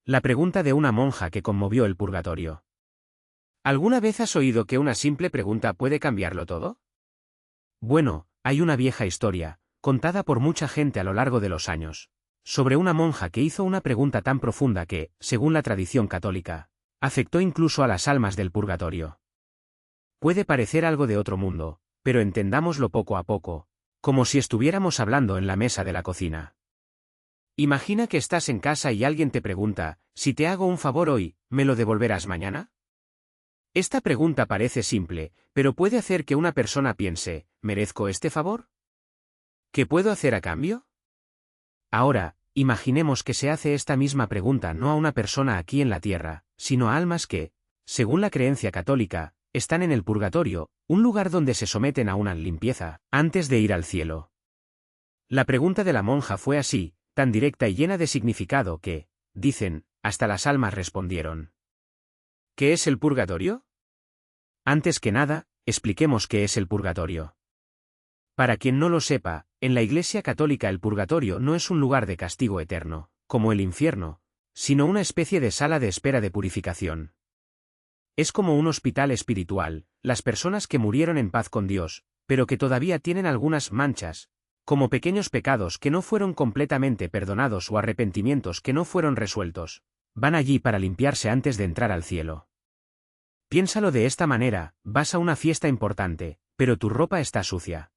La pregunta de una monja que conmovió el purgatorio. ¿Alguna vez has oído que una simple pregunta puede cambiarlo todo? Bueno, hay una vieja historia, contada por mucha gente a lo largo de los años, sobre una monja que hizo una pregunta tan profunda que, según la tradición católica, afectó incluso a las almas del purgatorio. Puede parecer algo de otro mundo, pero entendámoslo poco a poco, como si estuviéramos hablando en la mesa de la cocina. Imagina que estás en casa y alguien te pregunta, si te hago un favor hoy, ¿me lo devolverás mañana? Esta pregunta parece simple, pero puede hacer que una persona piense, ¿merezco este favor? ¿Qué puedo hacer a cambio? Ahora, imaginemos que se hace esta misma pregunta no a una persona aquí en la tierra, sino a almas que, según la creencia católica, están en el purgatorio, un lugar donde se someten a una limpieza, antes de ir al cielo. La pregunta de la monja fue así, tan directa y llena de significado que, dicen, hasta las almas respondieron. ¿Qué es el purgatorio? Antes que nada, expliquemos qué es el purgatorio. Para quien no lo sepa, en la Iglesia Católica el purgatorio no es un lugar de castigo eterno, como el infierno, sino una especie de sala de espera de purificación. Es como un hospital espiritual, las personas que murieron en paz con Dios, pero que todavía tienen algunas manchas, como pequeños pecados que no fueron completamente perdonados o arrepentimientos que no fueron resueltos, van allí para limpiarse antes de entrar al cielo. Piénsalo de esta manera, vas a una fiesta importante, pero tu ropa está sucia.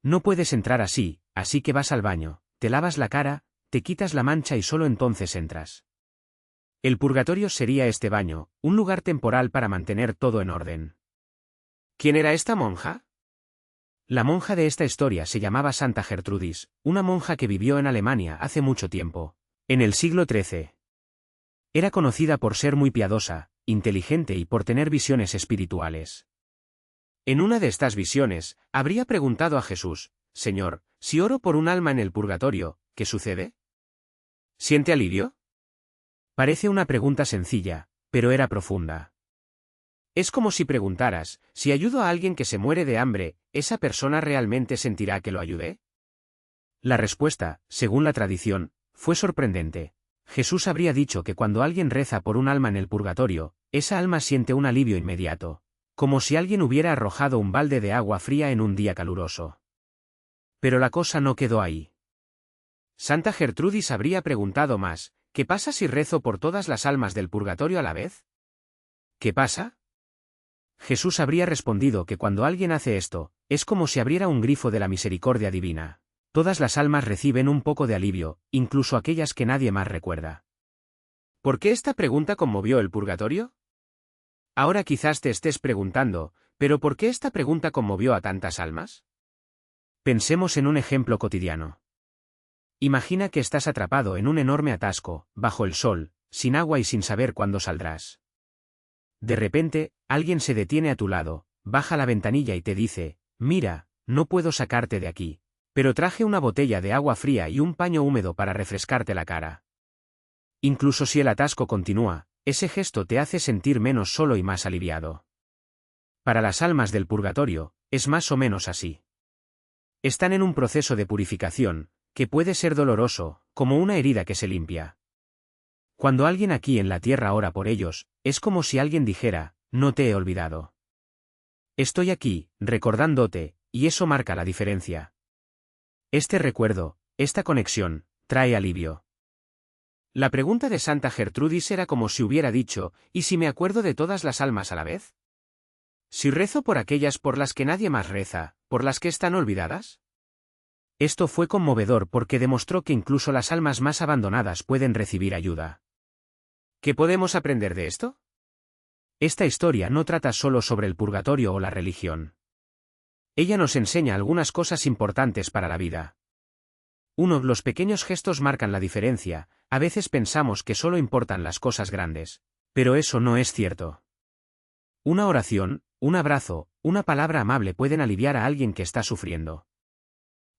No puedes entrar así que vas al baño, te lavas la cara, te quitas la mancha y solo entonces entras. El purgatorio sería este baño, un lugar temporal para mantener todo en orden. ¿Quién era esta monja? La monja de esta historia se llamaba Santa Gertrudis, una monja que vivió en Alemania hace mucho tiempo, en el siglo XIII. Era conocida por ser muy piadosa, inteligente y por tener visiones espirituales. En una de estas visiones, habría preguntado a Jesús, Señor, si oro por un alma en el purgatorio, ¿qué sucede? ¿Siente alivio? Parece una pregunta sencilla, pero era profunda. Es como si preguntaras, si ayudo a alguien que se muere de hambre, ¿esa persona realmente sentirá que lo ayudé? La respuesta, según la tradición, fue sorprendente. Jesús habría dicho que cuando alguien reza por un alma en el purgatorio, esa alma siente un alivio inmediato, como si alguien hubiera arrojado un balde de agua fría en un día caluroso. Pero la cosa no quedó ahí. Santa Gertrudis habría preguntado más, ¿qué pasa si rezo por todas las almas del purgatorio a la vez? ¿Qué pasa? Jesús habría respondido que cuando alguien hace esto, es como si abriera un grifo de la misericordia divina. Todas las almas reciben un poco de alivio, incluso aquellas que nadie más recuerda. ¿Por qué esta pregunta conmovió el purgatorio? Ahora quizás te estés preguntando, ¿pero por qué esta pregunta conmovió a tantas almas? Pensemos en un ejemplo cotidiano. Imagina que estás atrapado en un enorme atasco, bajo el sol, sin agua y sin saber cuándo saldrás. De repente, alguien se detiene a tu lado, baja la ventanilla y te dice, mira, no puedo sacarte de aquí, pero traje una botella de agua fría y un paño húmedo para refrescarte la cara. Incluso si el atasco continúa, ese gesto te hace sentir menos solo y más aliviado. Para las almas del purgatorio, es más o menos así. Están en un proceso de purificación, que puede ser doloroso, como una herida que se limpia. Cuando alguien aquí en la tierra ora por ellos, es como si alguien dijera, no te he olvidado. Estoy aquí, recordándote, y eso marca la diferencia. Este recuerdo, esta conexión, trae alivio. La pregunta de Santa Gertrudis era como si hubiera dicho, ¿y si me acuerdo de todas las almas a la vez? ¿Si rezo por aquellas por las que nadie más reza, por las que están olvidadas? Esto fue conmovedor porque demostró que incluso las almas más abandonadas pueden recibir ayuda. ¿Qué podemos aprender de esto? Esta historia no trata solo sobre el purgatorio o la religión. Ella nos enseña algunas cosas importantes para la vida. 1. Los pequeños gestos marcan la diferencia. A veces pensamos que solo importan las cosas grandes, pero eso no es cierto. Una oración, un abrazo, una palabra amable pueden aliviar a alguien que está sufriendo.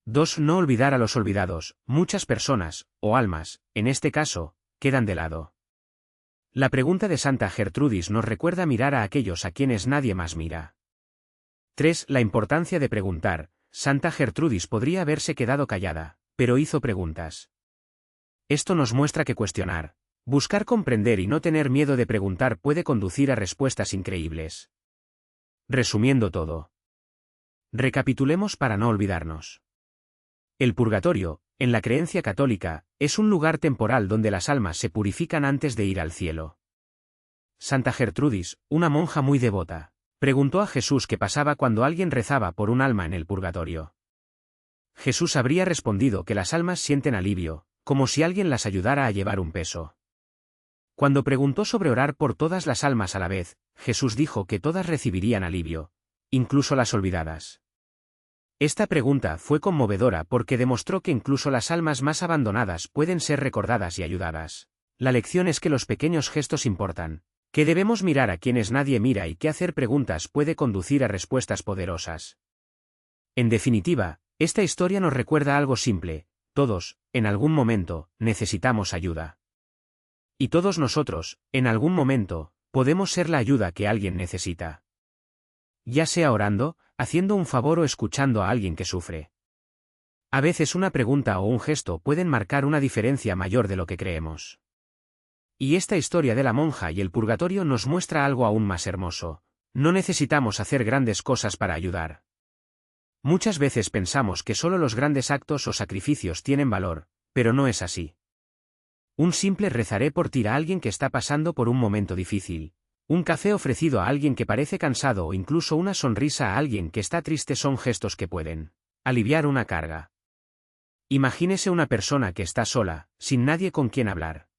2. No olvidar a los olvidados. Muchas personas, o almas, en este caso, quedan de lado. La pregunta de Santa Gertrudis nos recuerda mirar a aquellos a quienes nadie más mira. 3. La importancia de preguntar. Santa Gertrudis podría haberse quedado callada, pero hizo preguntas. Esto nos muestra que cuestionar, Buscar comprender y no tener miedo de preguntar puede conducir a respuestas increíbles. Resumiendo todo. Recapitulemos para no olvidarnos. El purgatorio, en la creencia católica, es un lugar temporal donde las almas se purifican antes de ir al cielo. Santa Gertrudis, una monja muy devota, preguntó a Jesús qué pasaba cuando alguien rezaba por un alma en el purgatorio. Jesús habría respondido que las almas sienten alivio, como si alguien las ayudara a llevar un peso. Cuando preguntó sobre orar por todas las almas a la vez, Jesús dijo que todas recibirían alivio, incluso las olvidadas. Esta pregunta fue conmovedora porque demostró que incluso las almas más abandonadas pueden ser recordadas y ayudadas. La lección es que los pequeños gestos importan, que debemos mirar a quienes nadie mira y que hacer preguntas puede conducir a respuestas poderosas. En definitiva, esta historia nos recuerda algo simple: todos, en algún momento, necesitamos ayuda. Y todos nosotros, en algún momento, podemos ser la ayuda que alguien necesita. Ya sea orando, haciendo un favor o escuchando a alguien que sufre. A veces una pregunta o un gesto pueden marcar una diferencia mayor de lo que creemos. Y esta historia de la monja y el purgatorio nos muestra algo aún más hermoso: no necesitamos hacer grandes cosas para ayudar. Muchas veces pensamos que solo los grandes actos o sacrificios tienen valor, pero no es así. Un simple rezaré por ti a alguien que está pasando por un momento difícil, un café ofrecido a alguien que parece cansado o incluso una sonrisa a alguien que está triste son gestos que pueden aliviar una carga. Imagínese una persona que está sola, sin nadie con quien hablar.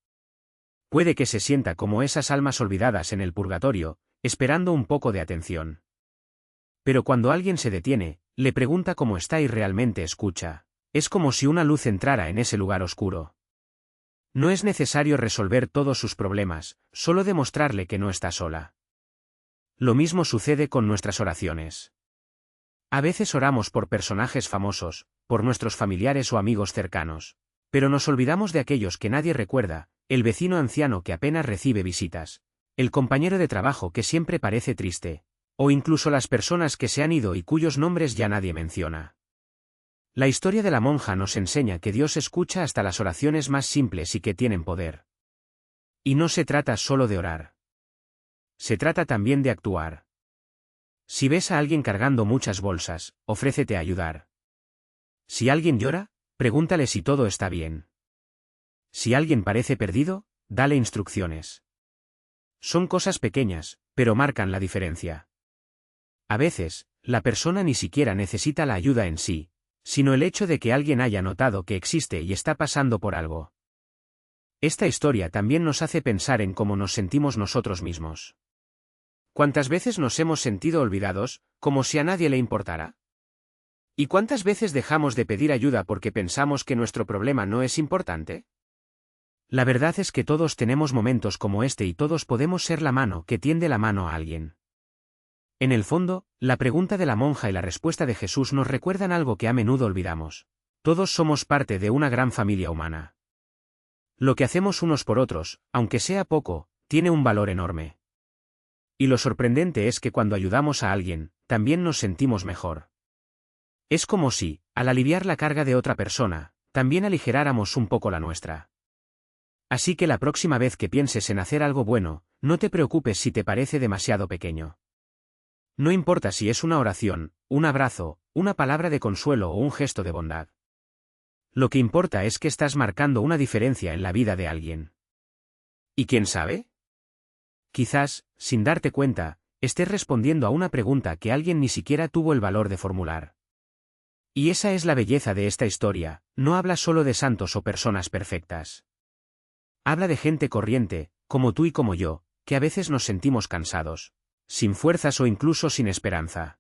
Puede que se sienta como esas almas olvidadas en el purgatorio, esperando un poco de atención. Pero cuando alguien se detiene, le pregunta cómo está y realmente escucha, es como si una luz entrara en ese lugar oscuro. No es necesario resolver todos sus problemas, solo demostrarle que no está sola. Lo mismo sucede con nuestras oraciones. A veces oramos por personajes famosos, por nuestros familiares o amigos cercanos, pero nos olvidamos de aquellos que nadie recuerda: el vecino anciano que apenas recibe visitas, el compañero de trabajo que siempre parece triste, o incluso las personas que se han ido y cuyos nombres ya nadie menciona. La historia de la monja nos enseña que Dios escucha hasta las oraciones más simples y que tienen poder. Y no se trata solo de orar. Se trata también de actuar. Si ves a alguien cargando muchas bolsas, ofrécete a ayudar. Si alguien llora, pregúntale si todo está bien. Si alguien parece perdido, dale instrucciones. Son cosas pequeñas, pero marcan la diferencia. A veces, la persona ni siquiera necesita la ayuda en sí, sino el hecho de que alguien haya notado que existe y está pasando por algo. Esta historia también nos hace pensar en cómo nos sentimos nosotros mismos. ¿Cuántas veces nos hemos sentido olvidados, como si a nadie le importara? ¿Y cuántas veces dejamos de pedir ayuda porque pensamos que nuestro problema no es importante? La verdad es que todos tenemos momentos como este y todos podemos ser la mano que tiende la mano a alguien. En el fondo, la pregunta de la monja y la respuesta de Jesús nos recuerdan algo que a menudo olvidamos: todos somos parte de una gran familia humana. Lo que hacemos unos por otros, aunque sea poco, tiene un valor enorme. Y lo sorprendente es que cuando ayudamos a alguien, también nos sentimos mejor. Es como si, al aliviar la carga de otra persona, también aligeráramos un poco la nuestra. Así que la próxima vez que pienses en hacer algo bueno, no te preocupes si te parece demasiado pequeño. No importa si es una oración, un abrazo, una palabra de consuelo o un gesto de bondad. Lo que importa es que estás marcando una diferencia en la vida de alguien. ¿Y quién sabe? Quizás, sin darte cuenta, estés respondiendo a una pregunta que alguien ni siquiera tuvo el valor de formular. Y esa es la belleza de esta historia: no habla solo de santos o personas perfectas. Habla de gente corriente, como tú y como yo, que a veces nos sentimos cansados, sin fuerzas o incluso sin esperanza.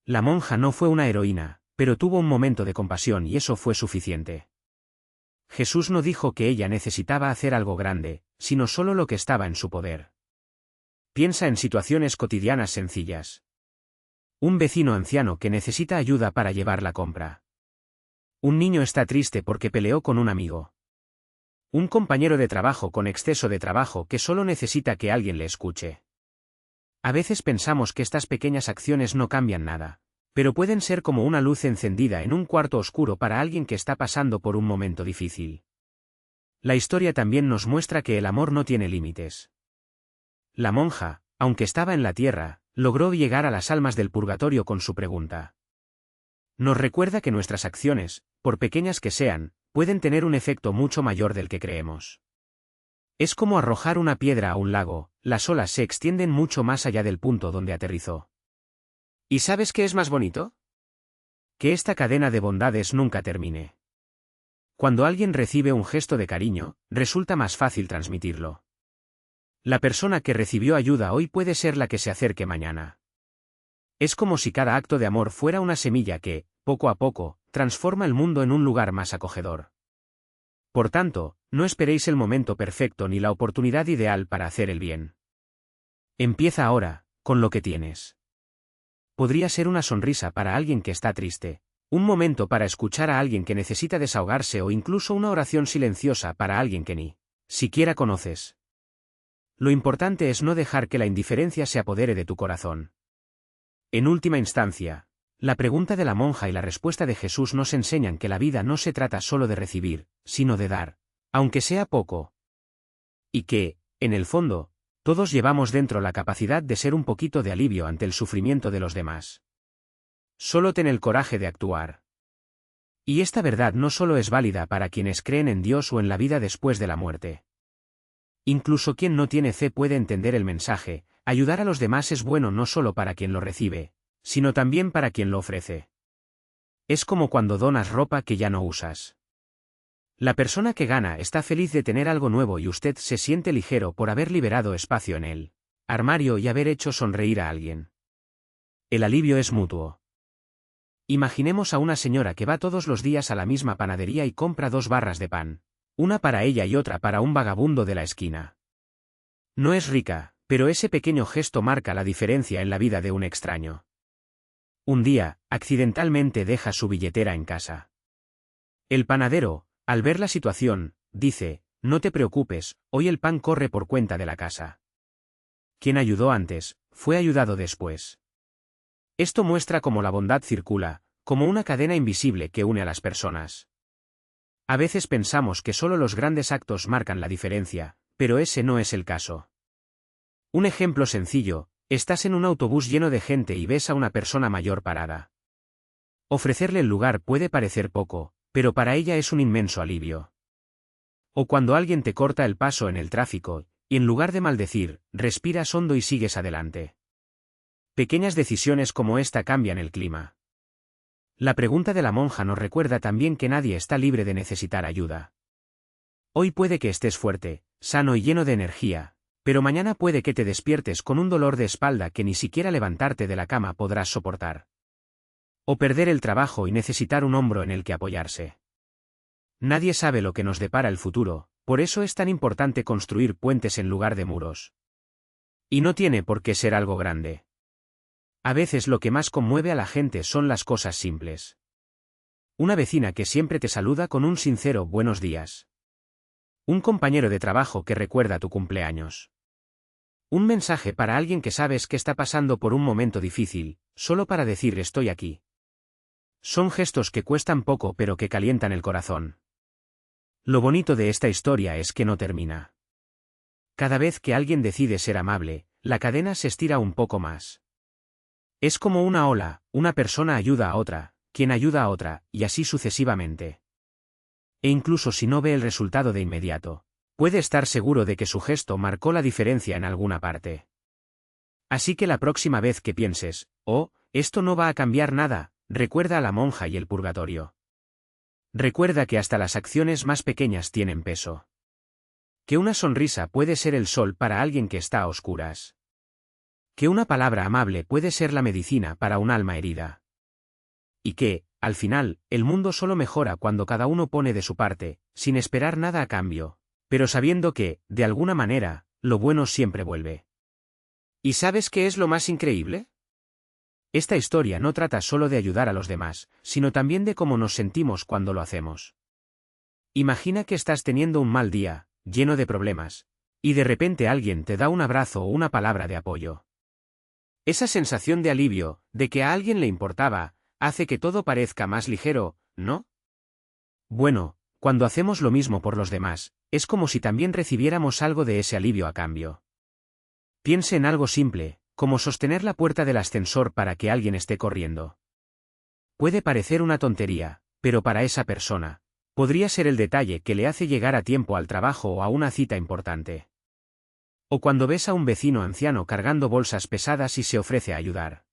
La monja no fue una heroína, pero tuvo un momento de compasión y eso fue suficiente. Jesús no dijo que ella necesitaba hacer algo grande, sino solo lo que estaba en su poder. Piensa en situaciones cotidianas sencillas. Un vecino anciano que necesita ayuda para llevar la compra. Un niño está triste porque peleó con un amigo. Un compañero de trabajo con exceso de trabajo que solo necesita que alguien le escuche. A veces pensamos que estas pequeñas acciones no cambian nada, pero pueden ser como una luz encendida en un cuarto oscuro para alguien que está pasando por un momento difícil. La historia también nos muestra que el amor no tiene límites. La monja, aunque estaba en la tierra, logró llegar a las almas del purgatorio con su pregunta. Nos recuerda que nuestras acciones, por pequeñas que sean, pueden tener un efecto mucho mayor del que creemos. Es como arrojar una piedra a un lago, las olas se extienden mucho más allá del punto donde aterrizó. ¿Y sabes qué es más bonito? Que esta cadena de bondades nunca termine. Cuando alguien recibe un gesto de cariño, resulta más fácil transmitirlo. La persona que recibió ayuda hoy puede ser la que se acerque mañana. Es como si cada acto de amor fuera una semilla que, poco a poco, transforma el mundo en un lugar más acogedor. Por tanto, no esperéis el momento perfecto ni la oportunidad ideal para hacer el bien. Empieza ahora, con lo que tienes. Podría ser una sonrisa para alguien que está triste, un momento para escuchar a alguien que necesita desahogarse o incluso una oración silenciosa para alguien que ni siquiera conoces. Lo importante es no dejar que la indiferencia se apodere de tu corazón. En última instancia, la pregunta de la monja y la respuesta de Jesús nos enseñan que la vida no se trata solo de recibir, sino de dar, aunque sea poco. Y que, en el fondo, todos llevamos dentro la capacidad de ser un poquito de alivio ante el sufrimiento de los demás. Solo ten el coraje de actuar. Y esta verdad no solo es válida para quienes creen en Dios o en la vida después de la muerte. Incluso quien no tiene fe puede entender el mensaje: ayudar a los demás es bueno no solo para quien lo recibe, sino también para quien lo ofrece. Es como cuando donas ropa que ya no usas. La persona que gana está feliz de tener algo nuevo y usted se siente ligero por haber liberado espacio en el armario y haber hecho sonreír a alguien. El alivio es mutuo. Imaginemos a una señora que va todos los días a la misma panadería y compra 2 barras de pan, una para ella y otra para un vagabundo de la esquina. No es rica, pero ese pequeño gesto marca la diferencia en la vida de un extraño. Un día, accidentalmente deja su billetera en casa. El panadero, al ver la situación, dice: no te preocupes, hoy el pan corre por cuenta de la casa. Quien ayudó antes, fue ayudado después. Esto muestra cómo la bondad circula, como una cadena invisible que une a las personas. A veces pensamos que solo los grandes actos marcan la diferencia, pero ese no es el caso. Un ejemplo sencillo: estás en un autobús lleno de gente y ves a una persona mayor parada. Ofrecerle el lugar puede parecer poco, pero para ella es un inmenso alivio. O cuando alguien te corta el paso en el tráfico, y en lugar de maldecir, respiras hondo y sigues adelante. Pequeñas decisiones como esta cambian el clima. La pregunta de la monja nos recuerda también que nadie está libre de necesitar ayuda. Hoy puede que estés fuerte, sano y lleno de energía, pero mañana puede que te despiertes con un dolor de espalda que ni siquiera levantarte de la cama podrás soportar. O perder el trabajo y necesitar un hombro en el que apoyarse. Nadie sabe lo que nos depara el futuro, por eso es tan importante construir puentes en lugar de muros. Y no tiene por qué ser algo grande. A veces lo que más conmueve a la gente son las cosas simples. Una vecina que siempre te saluda con un sincero buenos días. Un compañero de trabajo que recuerda tu cumpleaños. Un mensaje para alguien que sabes que está pasando por un momento difícil, solo para decir estoy aquí. Son gestos que cuestan poco pero que calientan el corazón. Lo bonito de esta historia es que no termina. Cada vez que alguien decide ser amable, la cadena se estira un poco más. Es como una ola: una persona ayuda a otra, quien ayuda a otra, y así sucesivamente. E incluso si no ve el resultado de inmediato, puede estar seguro de que su gesto marcó la diferencia en alguna parte. Así que la próxima vez que pienses: oh, esto no va a cambiar nada, recuerda a la monja y el purgatorio. Recuerda que hasta las acciones más pequeñas tienen peso. Que una sonrisa puede ser el sol para alguien que está a oscuras. Que una palabra amable puede ser la medicina para un alma herida. Y que, al final, el mundo solo mejora cuando cada uno pone de su parte, sin esperar nada a cambio, pero sabiendo que, de alguna manera, lo bueno siempre vuelve. ¿Y sabes qué es lo más increíble? Esta historia no trata solo de ayudar a los demás, sino también de cómo nos sentimos cuando lo hacemos. Imagina que estás teniendo un mal día, lleno de problemas, y de repente alguien te da un abrazo o una palabra de apoyo. Esa sensación de alivio, de que a alguien le importaba, hace que todo parezca más ligero, ¿no? Bueno, cuando hacemos lo mismo por los demás, es como si también recibiéramos algo de ese alivio a cambio. Piense en algo simple, como sostener la puerta del ascensor para que alguien esté corriendo. Puede parecer una tontería, pero para esa persona, podría ser el detalle que le hace llegar a tiempo al trabajo o a una cita importante. O cuando ves a un vecino anciano cargando bolsas pesadas y se ofrece a ayudar.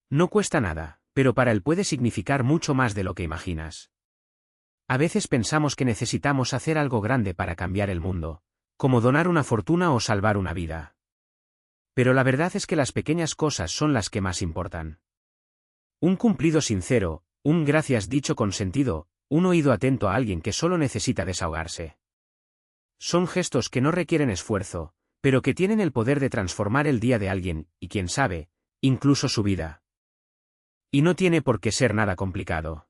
No cuesta nada, pero para él puede significar mucho más de lo que imaginas. A veces pensamos que necesitamos hacer algo grande para cambiar el mundo, como donar una fortuna o salvar una vida. Pero la verdad es que las pequeñas cosas son las que más importan. Un cumplido sincero, un gracias dicho con sentido, un oído atento a alguien que solo necesita desahogarse. Son gestos que no requieren esfuerzo, pero que tienen el poder de transformar el día de alguien, y quién sabe, incluso su vida. Y no tiene por qué ser nada complicado.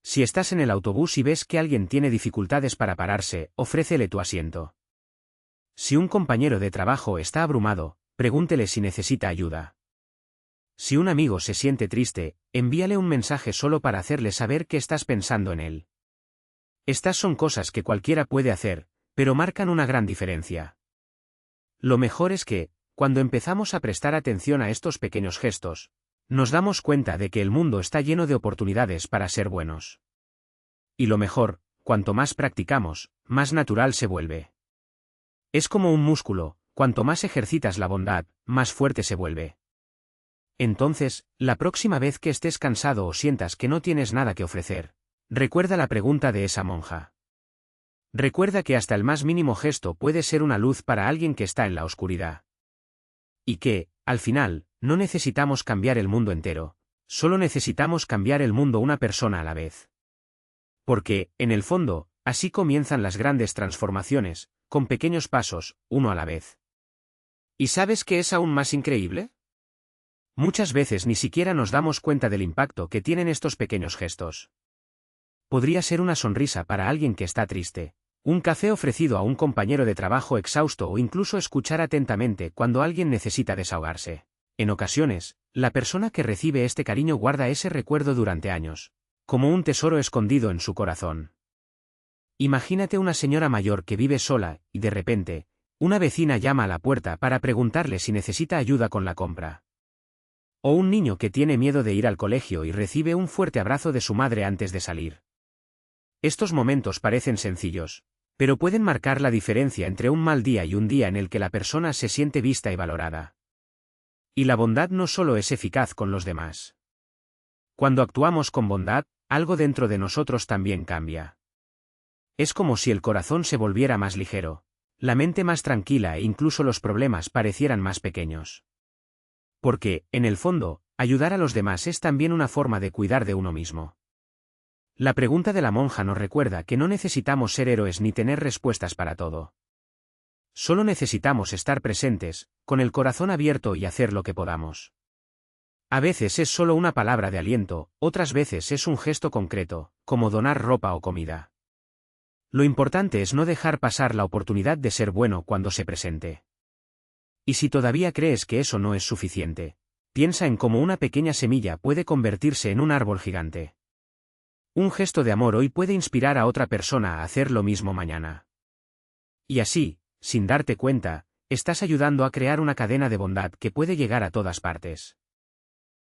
Si estás en el autobús y ves que alguien tiene dificultades para pararse, ofrécele tu asiento. Si un compañero de trabajo está abrumado, pregúntele si necesita ayuda. Si un amigo se siente triste, envíale un mensaje solo para hacerle saber que estás pensando en él. Estas son cosas que cualquiera puede hacer, pero marcan una gran diferencia. Lo mejor es que, cuando empezamos a prestar atención a estos pequeños gestos, nos damos cuenta de que el mundo está lleno de oportunidades para ser buenos. Y lo mejor, cuanto más practicamos, más natural se vuelve. Es como un músculo, cuanto más ejercitas la bondad, más fuerte se vuelve. Entonces, la próxima vez que estés cansado o sientas que no tienes nada que ofrecer, recuerda la pregunta de esa monja. Recuerda que hasta el más mínimo gesto puede ser una luz para alguien que está en la oscuridad. Y que, al final, no necesitamos cambiar el mundo entero, solo necesitamos cambiar el mundo una persona a la vez. Porque, en el fondo, así comienzan las grandes transformaciones, con pequeños pasos, uno a la vez. ¿Y sabes qué es aún más increíble? Muchas veces ni siquiera nos damos cuenta del impacto que tienen estos pequeños gestos. Podría ser una sonrisa para alguien que está triste, un café ofrecido a un compañero de trabajo exhausto o incluso escuchar atentamente cuando alguien necesita desahogarse. En ocasiones, la persona que recibe este cariño guarda ese recuerdo durante años, como un tesoro escondido en su corazón. Imagínate una señora mayor que vive sola, y de repente, una vecina llama a la puerta para preguntarle si necesita ayuda con la compra. O un niño que tiene miedo de ir al colegio y recibe un fuerte abrazo de su madre antes de salir. Estos momentos parecen sencillos, pero pueden marcar la diferencia entre un mal día y un día en el que la persona se siente vista y valorada. Y la bondad no solo es eficaz con los demás. Cuando actuamos con bondad, algo dentro de nosotros también cambia. Es como si el corazón se volviera más ligero, la mente más tranquila e incluso los problemas parecieran más pequeños. Porque, en el fondo, ayudar a los demás es también una forma de cuidar de uno mismo. La pregunta de la monja nos recuerda que no necesitamos ser héroes ni tener respuestas para todo. Solo necesitamos estar presentes, con el corazón abierto y hacer lo que podamos. A veces es solo una palabra de aliento, otras veces es un gesto concreto, como donar ropa o comida. Lo importante es no dejar pasar la oportunidad de ser bueno cuando se presente. Y si todavía crees que eso no es suficiente, piensa en cómo una pequeña semilla puede convertirse en un árbol gigante. Un gesto de amor hoy puede inspirar a otra persona a hacer lo mismo mañana. Y así, sin darte cuenta, estás ayudando a crear una cadena de bondad que puede llegar a todas partes.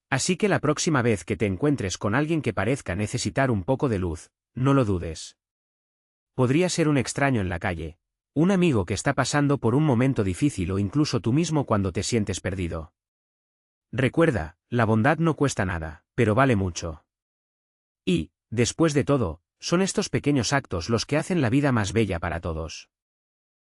Así que la próxima vez que te encuentres con alguien que parezca necesitar un poco de luz, no lo dudes. Podría ser un extraño en la calle, un amigo que está pasando por un momento difícil o incluso tú mismo cuando te sientes perdido. Recuerda, la bondad no cuesta nada, pero vale mucho. Y, después de todo, son estos pequeños actos los que hacen la vida más bella para todos.